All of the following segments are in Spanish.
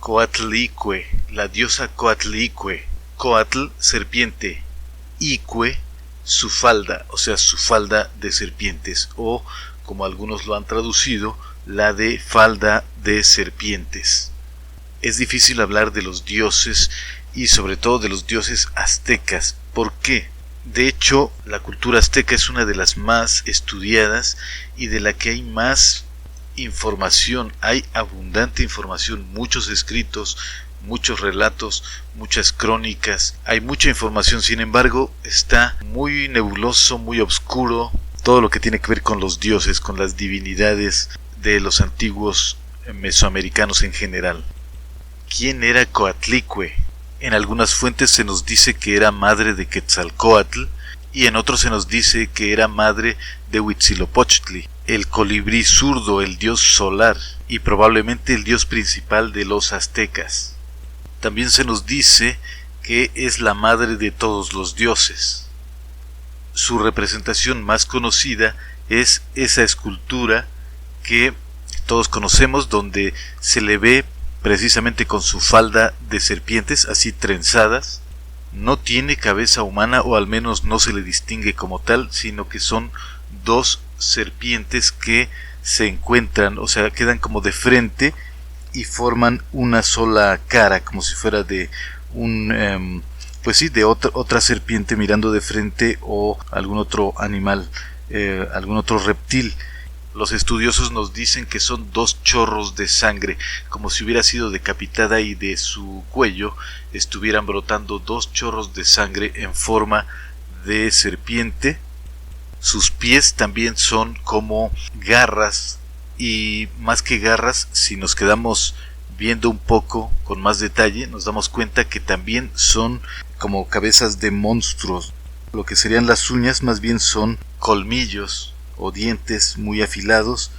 Coatlicue, la diosa Coatlicue. Coatl, serpiente. Icue, su falda, o sea, su falda de serpientes, o como algunos lo han traducido, la de falda de serpientes. Es difícil hablar de los dioses y sobre todo de los dioses aztecas. ¿Por qué? De hecho, la cultura azteca es una de las más estudiadas y de la que hay más información. Hay abundante información, muchos escritos, muchos relatos, muchas crónicas. Hay mucha información, sin embargo, está muy nebuloso, muy oscuro todo lo que tiene que ver con los dioses, con las divinidades de los antiguos mesoamericanos en general. ¿Quién era Coatlicue? En algunas fuentes se nos dice que era madre de Quetzalcóatl y en otros se nos dice que era madre de Huitzilopochtli, el colibrí zurdo, el dios solar y probablemente el dios principal de los aztecas. También se nos dice que es la madre de todos los dioses. Su representación más conocida es esa escultura que todos conocemos, donde se le ve precisamente con su falda de serpientes así trenzadas. No tiene cabeza humana, o al menos no se le distingue como tal, sino que son dos serpientes que se encuentran, o sea, quedan como de frente y forman una sola cara, como si fuera de un pues sí, de otra serpiente mirando de frente, o algún otro animal, algún otro reptil. Los estudiosos nos dicen que son dos chorros de sangre, como si hubiera sido decapitada y de su cuello estuvieran brotando dos chorros de sangre en forma de serpiente. Sus pies también son como garras, y más que garras, si nos quedamos viendo un poco con más detalle, nos damos cuenta que también son como cabezas de monstruos. Lo que serían las uñas más bien son colmillos o dientes muy afilados,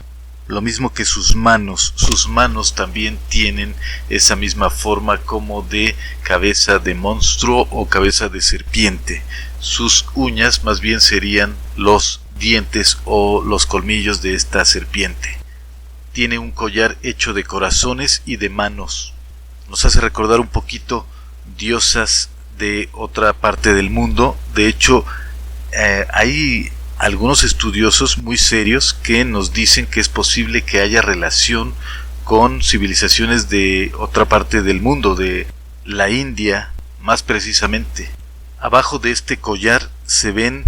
lo mismo que sus manos. Sus manos también tienen esa misma forma como de cabeza de monstruo o cabeza de serpiente. Sus uñas más bien serían los dientes o los colmillos de esta serpiente. Tiene un collar hecho de corazones y de manos. Nos hace recordar un poquito diosas de otra parte del mundo. De hecho, hay algunos estudiosos muy serios que nos dicen que es posible que haya relación con civilizaciones de otra parte del mundo, de la India más precisamente. Abajo de este collar se ven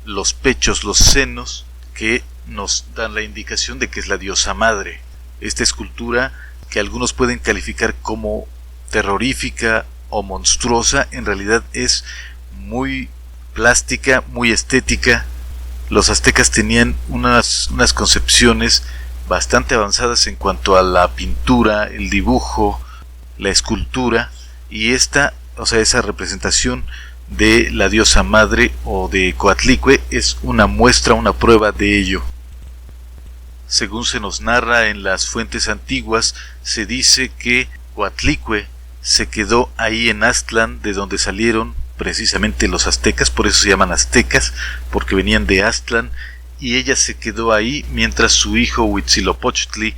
los pechos, los senos, que nos dan la indicación de que es la diosa madre. Esta escultura, que algunos pueden calificar como terrorífica o monstruosa, en realidad es muy plástica, muy estética. Los aztecas tenían unas concepciones bastante avanzadas en cuanto a la pintura, el dibujo, la escultura, y esa representación de la diosa madre o de Coatlicue es una muestra, una prueba de ello. Según se nos narra en las fuentes antiguas, se dice que Coatlicue se quedó ahí en Aztlán, de donde salieron precisamente los aztecas, por eso se llaman aztecas, porque venían de Aztlán, y ella se quedó ahí mientras su hijo Huitzilopochtli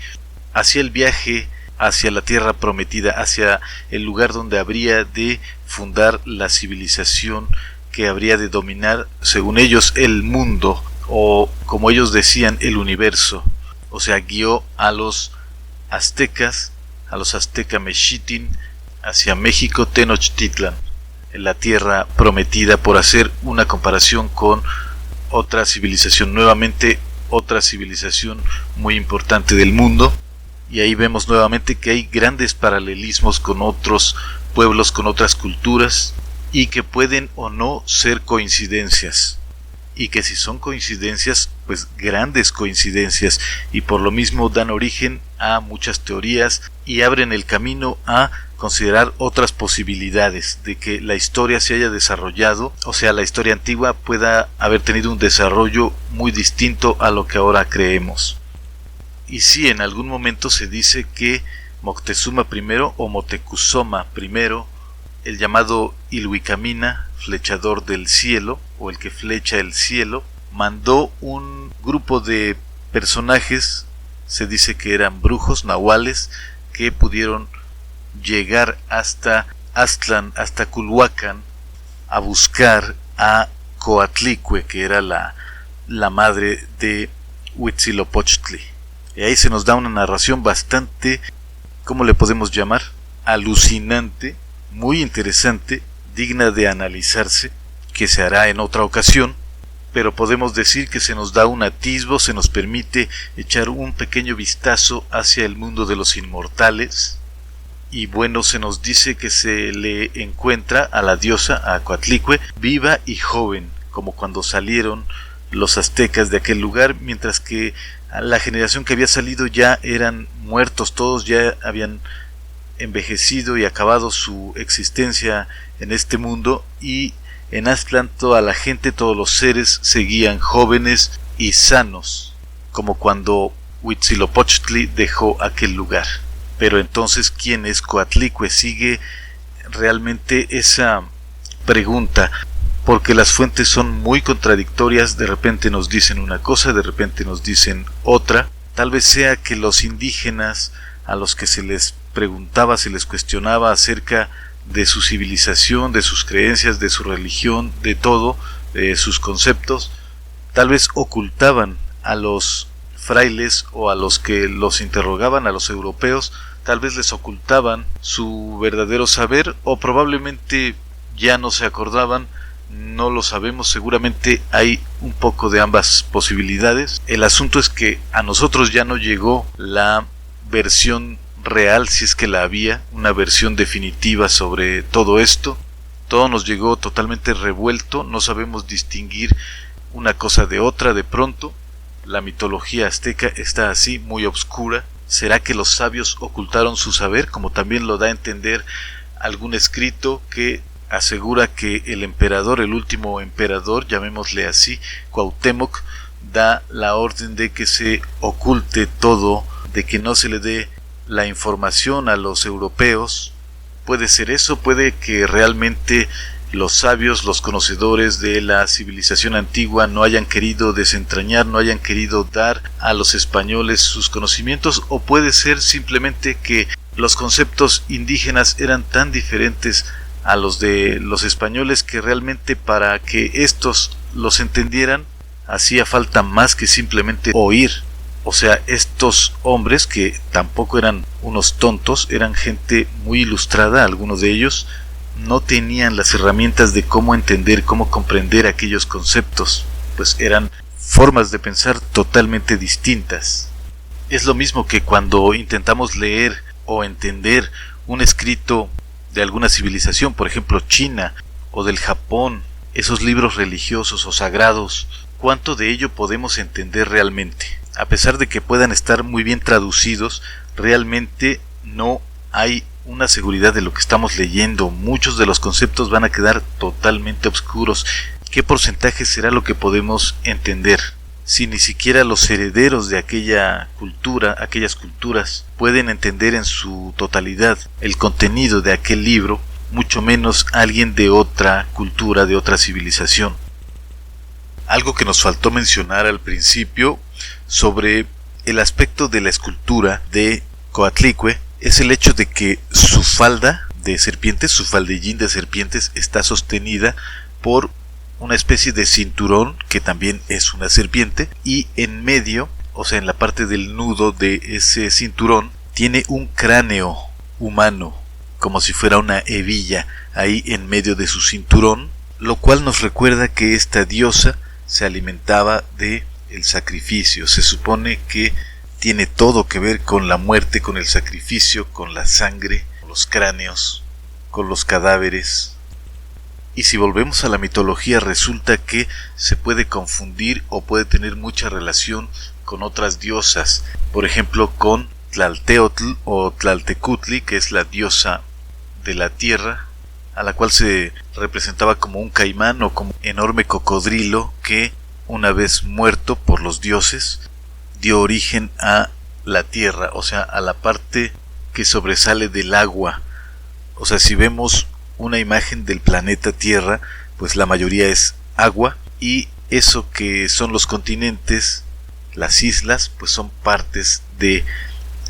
hacía el viaje hacia la tierra prometida, hacia el lugar donde habría de fundar la civilización que habría de dominar, según ellos, el mundo, o como ellos decían, el universo. O sea, guió a los aztecas, a los azteca mexitin, hacia México Tenochtitlan, en la tierra prometida, por hacer una comparación con otra civilización, nuevamente otra civilización muy importante del mundo. Y ahí vemos nuevamente que hay grandes paralelismos con otros pueblos, con otras culturas, y que pueden o no ser coincidencias, y que si son coincidencias, pues grandes coincidencias, y por lo mismo dan origen a muchas teorías y abren el camino a considerar otras posibilidades de que la historia se haya desarrollado, o sea, la historia antigua pueda haber tenido un desarrollo muy distinto a lo que ahora creemos. Y sí, en algún momento se dice que Moctezuma I o Motecuzoma I, el llamado Ilhuicamina, flechador del cielo, o el que flecha el cielo, mandó un grupo de personajes, se dice que eran brujos, nahuales, que pudieron llegar hasta Aztlán, hasta Culhuacán, a buscar a Coatlicue, que era la madre de Huitzilopochtli. Y ahí se nos da una narración bastante, ¿cómo le podemos llamar? Alucinante, muy interesante, digna de analizarse, que se hará en otra ocasión, pero podemos decir que se nos da un atisbo, se nos permite echar un pequeño vistazo hacia el mundo de los inmortales. Y bueno, se nos dice que se le encuentra a la diosa, a Coatlicue, viva y joven, como cuando salieron los aztecas de aquel lugar, mientras que la generación que había salido ya eran muertos, todos ya habían envejecido y acabado su existencia en este mundo, y en Aztlán toda la gente, todos los seres seguían jóvenes y sanos, como cuando Huitzilopochtli dejó aquel lugar. Pero entonces, ¿quién es Coatlicue? Sigue realmente esa pregunta, porque las fuentes son muy contradictorias, de repente nos dicen una cosa, de repente nos dicen otra. Tal vez sea que los indígenas a los que se les preguntaba, se les cuestionaba acerca de su civilización, de sus creencias, de su religión, de todo, de sus conceptos, tal vez ocultaban a los frailes o a los que los interrogaban, a los europeos, tal vez les ocultaban su verdadero saber, o probablemente ya no se acordaban, no lo sabemos, seguramente hay un poco de ambas posibilidades. El asunto es que a nosotros ya no llegó la versión real, si es que la había, una versión definitiva sobre todo esto. Todo nos llegó totalmente revuelto, no sabemos distinguir una cosa de otra de pronto. La mitología azteca está así, muy obscura. ¿Será que los sabios ocultaron su saber? Como también lo da a entender algún escrito que asegura que el emperador, el último emperador, llamémosle así, Cuauhtémoc, da la orden de que se oculte todo, de que no se le dé la información a los europeos. Puede ser eso, puede que realmente los sabios, los conocedores de la civilización antigua no hayan querido desentrañar, no hayan querido dar a los españoles sus conocimientos, o puede ser simplemente que los conceptos indígenas eran tan diferentes a los de los españoles que realmente para que estos los entendieran hacía falta más que simplemente oír. O sea, estos hombres, que tampoco eran unos tontos, eran gente muy ilustrada, algunos de ellos, no tenían las herramientas de cómo entender, cómo comprender aquellos conceptos, pues eran formas de pensar totalmente distintas. Es lo mismo que cuando intentamos leer o entender un escrito de alguna civilización, por ejemplo China o del Japón, esos libros religiosos o sagrados, ¿cuánto de ello podemos entender realmente? A pesar de que puedan estar muy bien traducidos, realmente no hay una seguridad de lo que estamos leyendo. Muchos de los conceptos van a quedar totalmente oscuros. ¿Qué porcentaje será lo que podemos entender? Si ni siquiera los herederos de aquella cultura, aquellas culturas, pueden entender en su totalidad el contenido de aquel libro, mucho menos alguien de otra cultura, de otra civilización. Algo que nos faltó mencionar al principio sobre el aspecto de la escultura de Coatlicue es el hecho de que su falda de serpientes, su faldellín de serpientes, está sostenida por una especie de cinturón que también es una serpiente, y en medio, o sea en la parte del nudo de ese cinturón, tiene un cráneo humano, como si fuera una hebilla ahí en medio de su cinturón, lo cual nos recuerda que esta diosa se alimentaba de el sacrificio. Se supone que tiene todo que ver con la muerte, con el sacrificio, con la sangre, con los cráneos, con los cadáveres. Y si volvemos a la mitología, resulta que se puede confundir o puede tener mucha relación con otras diosas, por ejemplo con Tlalteotl o Tlaltecutli, que es la diosa de la tierra, a la cual se representaba como un caimán o como un enorme cocodrilo que, una vez muerto por los dioses, dio origen a la tierra, o sea, a la parte que sobresale del agua. O sea, si vemos una imagen del planeta Tierra, pues la mayoría es agua, y eso que son los continentes, las islas, pues son partes de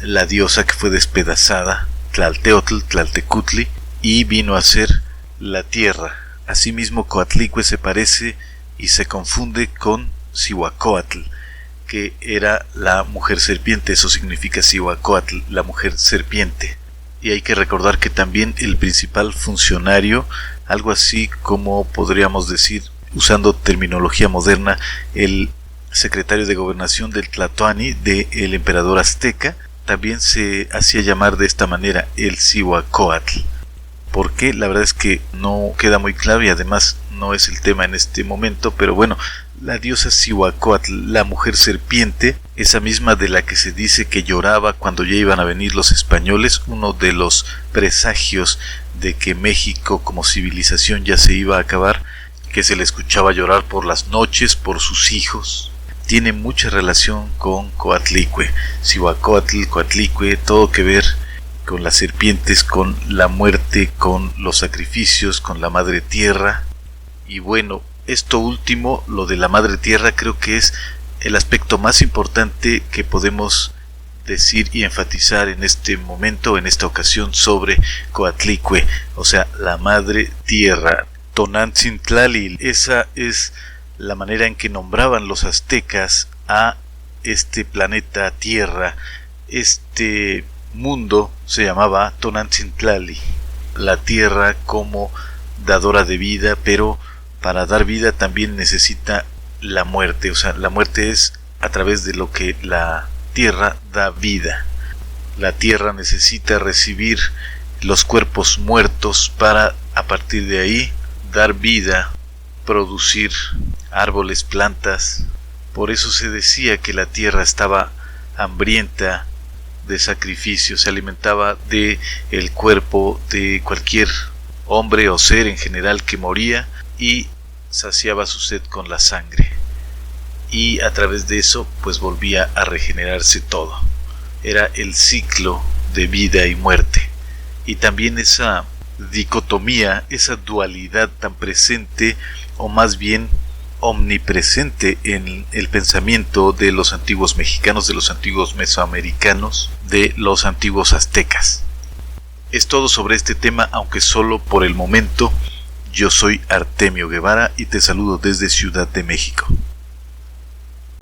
la diosa que fue despedazada, Tlalteotl, Tlaltecutli, y vino a ser la tierra. Asimismo, Coatlicue se parece y se confunde con Cihuacóatl, que era la mujer serpiente. Eso significa Cihuacóatl, la mujer serpiente. Y hay que recordar que también el principal funcionario, algo así como podríamos decir, usando terminología moderna, el secretario de gobernación del Tlatoani, del emperador azteca, también se hacía llamar de esta manera, el Cihuacóatl. ¿Por qué? La verdad es que no queda muy claro y además no es el tema en este momento, pero bueno, la diosa Cihuacóatl, la mujer serpiente, esa misma de la que se dice que lloraba cuando ya iban a venir los españoles, uno de los presagios de que México como civilización ya se iba a acabar, que se le escuchaba llorar por las noches por sus hijos, tiene mucha relación con Coatlicue. Cihuacóatl, Coatlicue, todo que ver con las serpientes, con la muerte, con los sacrificios, con la madre tierra. Y bueno, esto último, lo de la madre tierra, creo que es el aspecto más importante que podemos decir y enfatizar en este momento, en esta ocasión, sobre Coatlicue, o sea, la madre tierra. Tonantzintlalli, esa es la manera en que nombraban los aztecas a este planeta Tierra. Este mundo se llamaba Tonantzintlalli, la Tierra como dadora de vida, pero para dar vida también necesita la muerte, o sea, la muerte es a través de lo que la Tierra da vida. La Tierra necesita recibir los cuerpos muertos para, a partir de ahí, dar vida, producir árboles, plantas. Por eso se decía que la tierra estaba hambrienta de sacrificio, se alimentaba de el cuerpo de cualquier hombre o ser en general que moría y saciaba su sed con la sangre. Y a través de eso pues volvía a regenerarse todo. Era el ciclo de vida y muerte. Y también esa dicotomía, esa dualidad tan presente, o más bien omnipresente en el pensamiento de los antiguos mexicanos, de los antiguos mesoamericanos, de los antiguos aztecas. Es todo sobre este tema, aunque solo por el momento. Yo soy Artemio Guevara y te saludo desde Ciudad de México.